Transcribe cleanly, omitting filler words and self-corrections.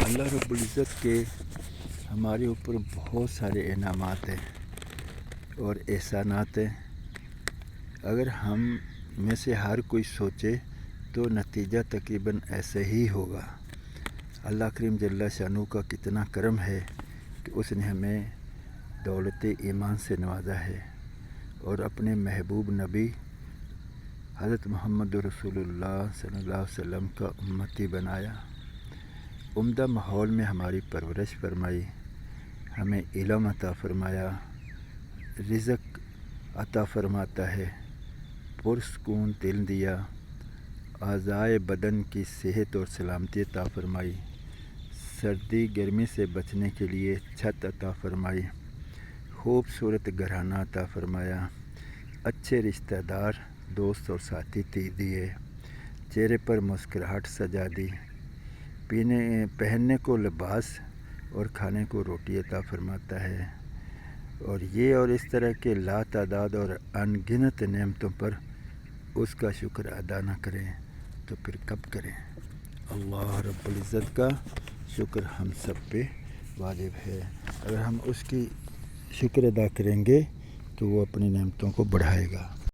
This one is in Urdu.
اللہ رب العزت کے ہمارے اوپر بہت سارے انعامات ہیں اور احسانات ہیں۔ اگر ہم میں سے ہر کوئی سوچے تو نتیجہ تقریباً ایسے ہی ہوگا۔ اللہ کریم جل شانہ کا کتنا کرم ہے کہ اس نے ہمیں دولت ایمان سے نوازا ہے اور اپنے محبوب نبی حضرت محمد رسول اللہ صلی اللہ علیہ وسلم کا امتی بنایا۔ عمدہ ماحول میں ہماری پرورش فرمائی، ہمیں علم عطا فرمایا، رزق عطا فرماتا ہے، پرسکون دل دیا، اعضائے بدن کی صحت اور سلامتی عطا فرمائی، سردی گرمی سے بچنے کے لیے چھت عطا فرمائی، خوبصورت گھرانہ عطا فرمایا، اچھے رشتہ دار دوست اور ساتھی دیے، چہرے پر مسکراہٹ سجا دی، پہننے کو لباس اور کھانے کو روٹی عطا فرماتا ہے۔ اور یہ اور اس طرح کے لا تعداد اور ان گنت نعمتوں پر اس کا شکر ادا نہ کریں تو پھر کب کریں؟ اللہ رب العزت کا شکر ہم سب پہ واجب ہے۔ اگر ہم اس کی شکر ادا کریں گے تو وہ اپنی نعمتوں کو بڑھائے گا۔